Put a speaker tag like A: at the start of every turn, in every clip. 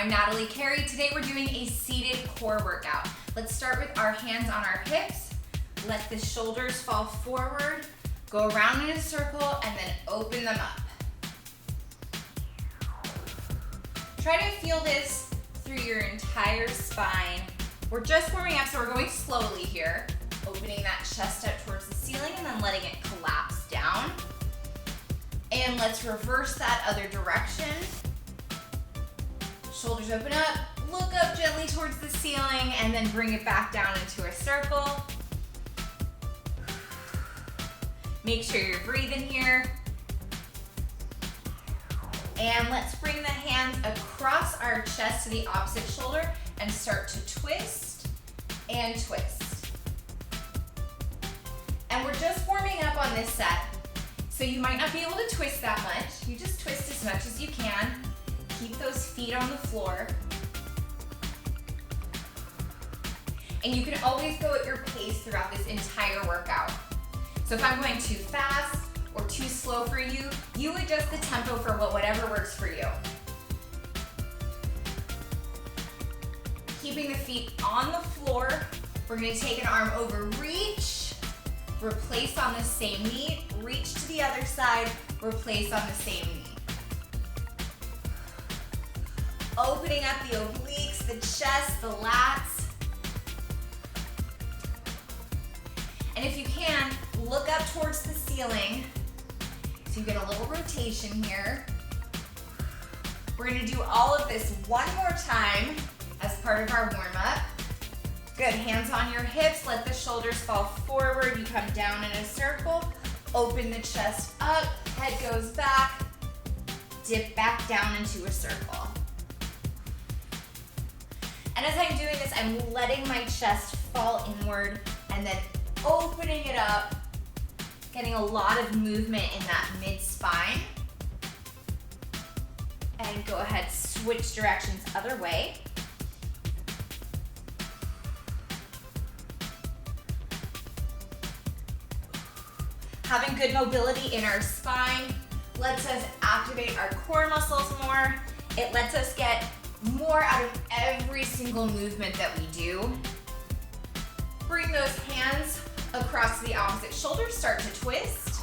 A: I'm Natalie Carey. Today we're doing a seated core workout. Let's start with our hands on our hips. Let the shoulders fall forward, go around in a circle, and then open them up. Try to feel this through your entire spine. We're just warming up, so we're going slowly here. Opening that chest up towards the ceiling and then letting it collapse down. And let's reverse that other direction. Shoulders open up, look up gently towards the ceiling, and then bring it back down into a circle. Make sure you're breathing here. And let's bring the hands across our chest to the opposite shoulder and start to twist and twist. And we're just warming up on this set, so you might not be able to twist that much. You just twist as much as you can. Keep those feet on the floor. And you can always go at your pace throughout this entire workout. So if I'm going too fast or too slow for you, you adjust the tempo for whatever works for you. Keeping the feet on the floor, we're going to take an arm over, reach, replace on the same knee, reach to the other side, replace on the same knee. Opening up the obliques, the chest, the lats. And if you can, look up towards the ceiling so you get a little rotation here. We're gonna do all of this one more time as part of our warm-up. Good, hands on your hips, let the shoulders fall forward, you come down in a circle, open the chest up, head goes back, dip back down into a circle. And as I'm doing this, I'm letting my chest fall inward and then opening it up, getting a lot of movement in that mid-spine. And go ahead, switch directions other way. Having good mobility in our spine lets us activate our core muscles more. It lets us get more out of every single movement that we do. Bring those hands across the opposite shoulder, start to twist.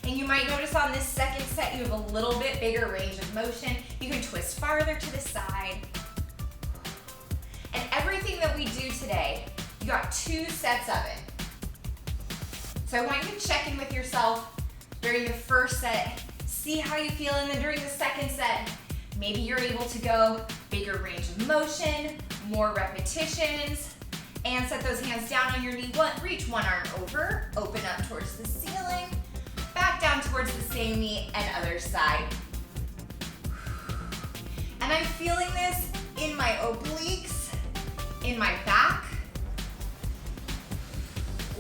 A: And you might notice on this second set, you have a little bit bigger range of motion. You can twist farther to the side. And everything that we do today, you got 2 sets of it. So I want you to check in with yourself during the first set, see how you feel, and then during the second set, maybe you're able to go bigger range of motion, more repetitions, and set those hands down on your knee. Reach one arm over, open up towards the ceiling, back down towards the same knee, and other side. And I'm feeling this in my obliques, in my back,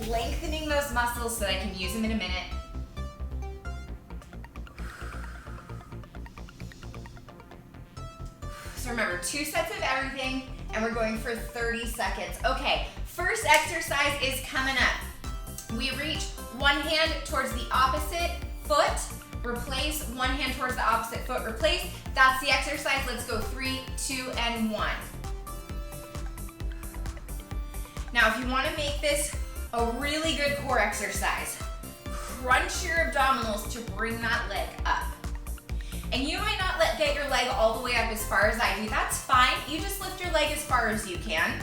A: lengthening those muscles so that I can use them in a minute. So remember, 2 sets of everything, and we're going for 30 seconds. Okay, first exercise is coming up. We reach one hand towards the opposite foot, replace, one hand towards the opposite foot, replace. That's the exercise. Let's go 3, 2, and 1. Now, if you want to make this a really good core exercise, crunch your abdominals to bring that leg up. And you might not get your leg all the way up as far as I do. That's fine. You just lift your leg as far as you can.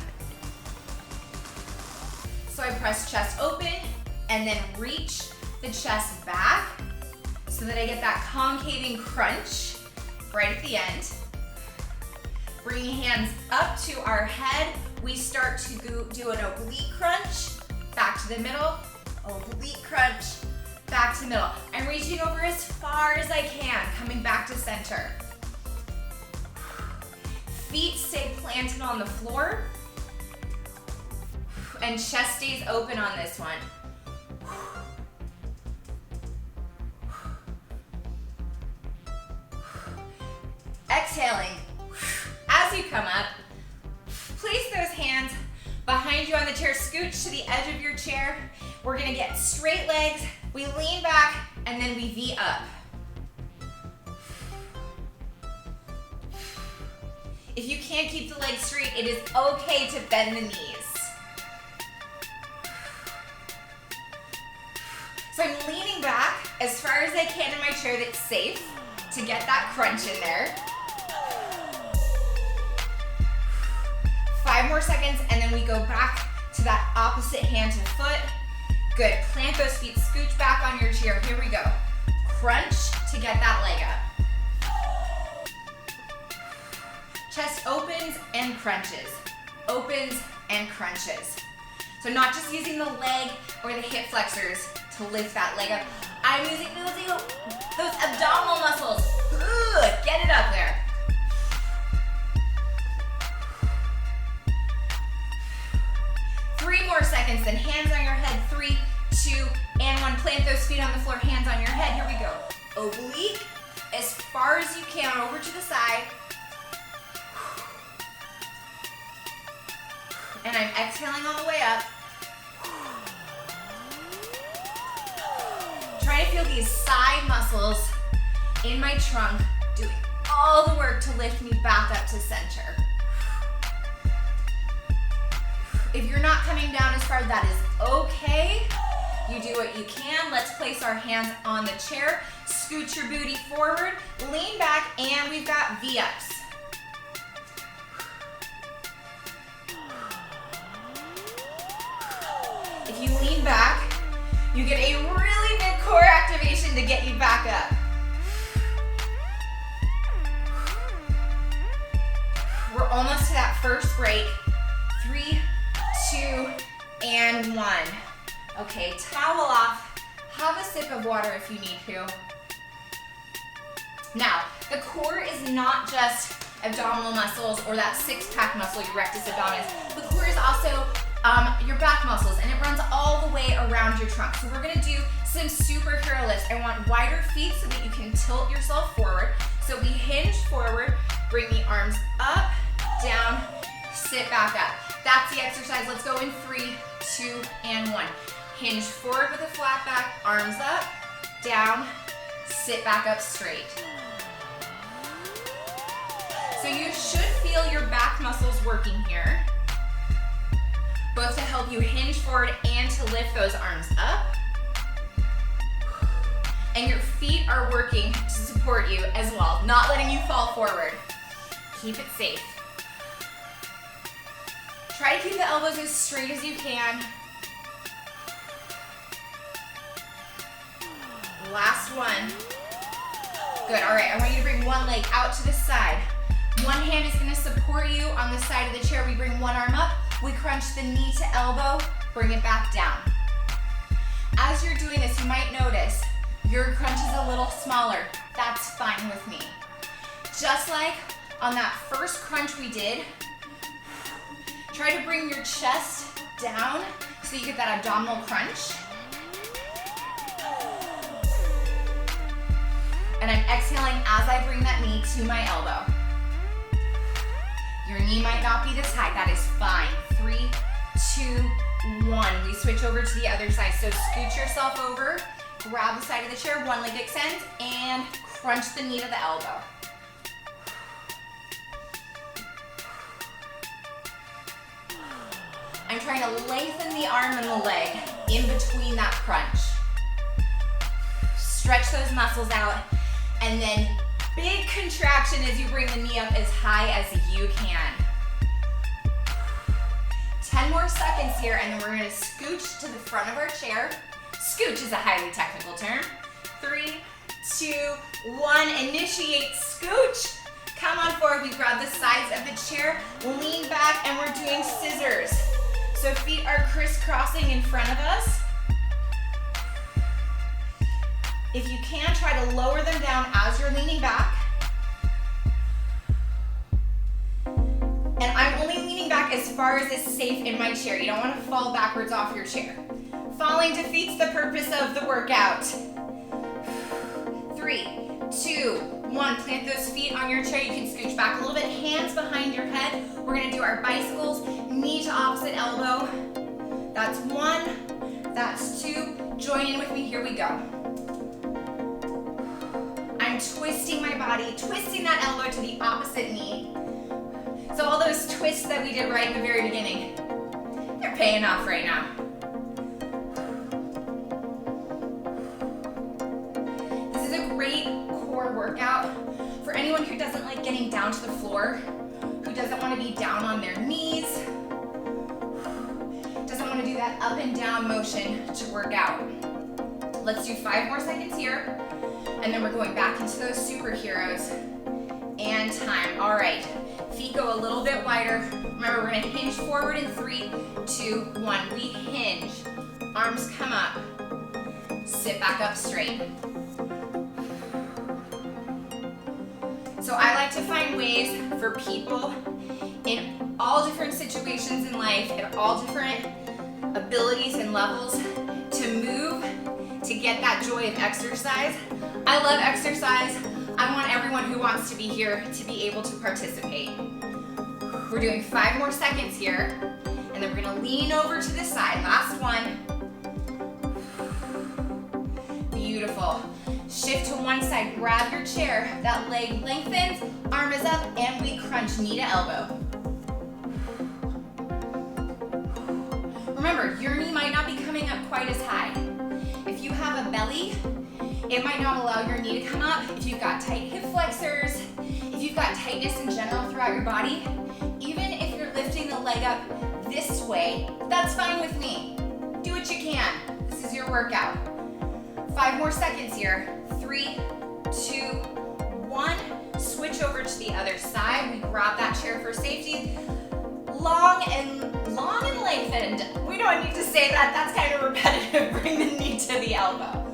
A: So I press chest open and then reach the chest back so that I get that concaving crunch right at the end. Bringing hands up to our head, we start to do an oblique crunch, back to the middle, oblique crunch, back to middle. I'm reaching over as far as I can, coming back to center. Feet stay planted on the floor, and chest stays open on this one. Exhaling. As you come up, place those hands behind you on the chair, scooch to the edge of your chair. We're gonna get straight legs, we lean back, and then we V up. If you can't keep the legs straight, it is okay to bend the knees. So I'm leaning back as far as I can in my chair that's safe to get that crunch in there. 5 more seconds, and then we go back to that opposite hand to foot. Good, plant those feet, scooch back on your chair. Here we go. Crunch to get that leg up. Chest opens and crunches. Opens and crunches. So not just using the leg or the hip flexors to lift that leg up. I'm using those abdominal muscles. Good, get it up there. Three more seconds, then hands on your head. 3, 2, and 1. Plant those feet on the floor, hands on your head. Here we go. Oblique, as far as you can, over to the side. And I'm exhaling on the way up. Try to feel these side muscles in my trunk doing all the work to lift me back up to center. If you're not coming down as far, that is okay. You do what you can. Let's place our hands on the chair. Scoot your booty forward, lean back, and we've got V-ups. If you lean back, you get a really big core activation to get you back up. We're almost to that first break. 3, 2, and 1. Okay, towel off. Have a sip of water if you need to. Now, the core is not just abdominal muscles or that six-pack muscle, your rectus abdominis. The core is also your back muscles, and it runs all the way around your trunk. So we're gonna do some superhero lifts. I want wider feet so that you can tilt yourself forward. So we hinge forward, bring the arms up, down, sit back up. That's the exercise. Let's go in 3, 2, and 1. Hinge forward with a flat back, arms up, down, sit back up straight. So you should feel your back muscles working here, both to help you hinge forward and to lift those arms up. And your feet are working to support you as well, not letting you fall forward. Keep it safe. Try to keep the elbows as straight as you can. Last one. Good, all right, I want you to bring one leg out to the side. One hand is gonna support you on the side of the chair. We bring one arm up, we crunch the knee to elbow, bring it back down. As you're doing this, you might notice your crunch is a little smaller. That's fine with me. Just like on that first crunch we did, try to bring your chest down so you get that abdominal crunch. And I'm exhaling as I bring that knee to my elbow. Your knee might not be this high, that is fine. 3, 2, 1. We switch over to the other side. So scoot yourself over, grab the side of the chair, one leg extends, and crunch the knee to the elbow. I'm trying to lengthen the arm and the leg in between that crunch. Stretch those muscles out, and then big contraction as you bring the knee up as high as you can. 10 more seconds here, and then we're gonna scooch to the front of our chair. Scooch is a highly technical term. 3, 2, 1, initiate scooch. Come on forward, we grab the sides of the chair, lean back, and we're doing scissors. So feet are crisscrossing in front of us. If you can, try to lower them down as you're leaning back. And I'm only leaning back as far as is safe in my chair. You don't want to fall backwards off your chair. Falling defeats the purpose of the workout. 3, 2, 1. Plant those feet on your chair. You can scooch back a little bit, hands behind your head. We're gonna do our bicycles, knee to opposite elbow. That's 1, that's 2. Join in with me, here we go. I'm twisting my body, twisting that elbow to the opposite knee. So all those twists that we did right in the very beginning, they're paying off right now. This is a great core workout for anyone who doesn't like getting down to the floor, who doesn't want to be down on their knees, doesn't want to do that up and down motion to work out. Let's do 5 more seconds here, and then we're going back into those superheroes and time. All right, feet go a little bit wider. Remember, we're gonna hinge forward in 3, 2, 1. We hinge, arms come up, sit back up straight. So I like to find ways for people in all different situations in life, at all different abilities and levels, to move, to get that joy of exercise. I love exercise. I want everyone who wants to be here to be able to participate. We're doing 5 more seconds here, and then we're gonna lean over to the side. Last one. Beautiful. Shift to one side, grab your chair, that leg lengthens, arm is up, and we crunch knee to elbow. Remember, your knee might not be coming up quite as high. If you have a belly, it might not allow your knee to come up. If you've got tight hip flexors, if you've got tightness in general throughout your body, even if you're lifting the leg up this way, that's fine with me. Do what you can. This is your workout. 5 more seconds here. 3, 2, 1. Switch over to the other side. We grab that chair for safety. Long and lengthened. We don't need to say that. That's kind of repetitive. Bring the knee to the elbow.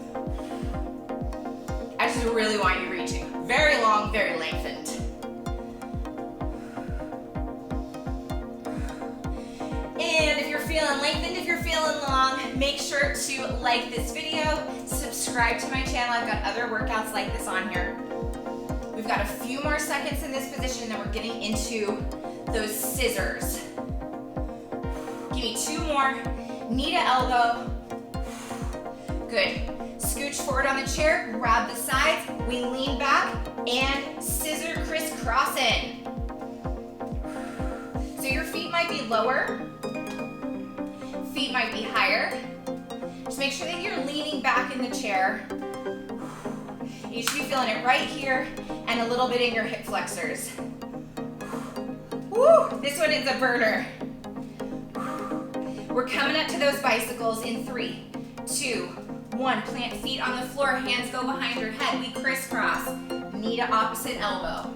A: I just really want you reaching. Very long, very lengthened. And if you're feeling lengthened, if you're feeling long, make sure to like this video, subscribe to my channel. I've got other workouts like this on here. We've got a few more seconds in this position, and then we're getting into those scissors. Give me 2 more, knee to elbow. Good. Scooch forward on the chair, grab the sides, we lean back, and scissor crisscross in. So your feet might be lower, feet might be higher. Just make sure that you're leaning back in the chair. You should be feeling it right here and a little bit in your hip flexors. Woo! This one is a burner. We're coming up to those bicycles in 3, 2, 1. Plant feet on the floor, hands go behind your head. We crisscross, knee to opposite elbow.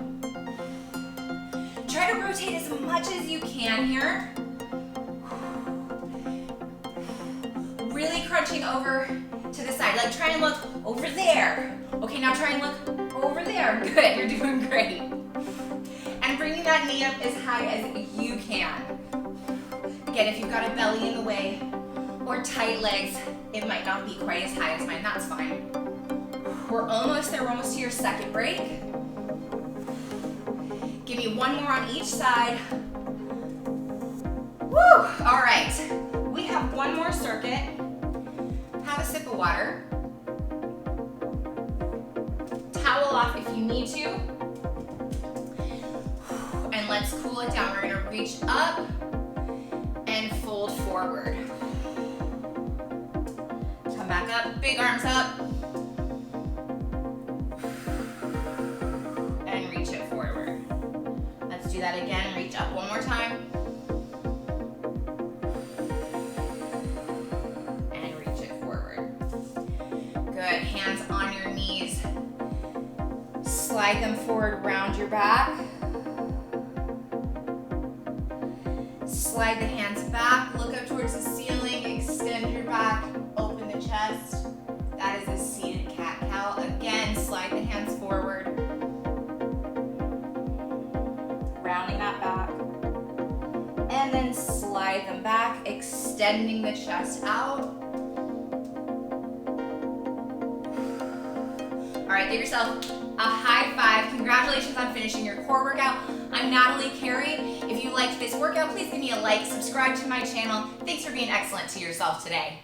A: Try to rotate as much as you can here. Really crunching over to the side. Like, try and look over there. Okay, now try and look over there. Good, you're doing great. And bringing that knee up as high as you can. Again, if you've got a belly in the way or tight legs, it might not be quite as high as mine. That's fine. We're almost there. We're almost to your second break. Give me 1 more on each side. Woo! All right. We have 1 more circuit. Have a sip of water. Towel off if you need to. And let's cool it down. We're going to reach up and fold forward. Come back up, big arms up. And reach it forward. Let's do that again. Reach up 1 more time. And reach it forward. Good. Hands on your knees. Slide them forward, round your back. Slide the hands back, look up towards the ceiling, extend your back, open the chest. That is a seated cat-cow. Again, slide the hands forward. Rounding that back. And then slide them back, extending the chest out. All right, give yourself a high five. Congratulations on finishing your core workout. I'm Natalie Carey. If you liked this workout, please give me a like, subscribe to my channel. Thanks for being excellent to yourself today.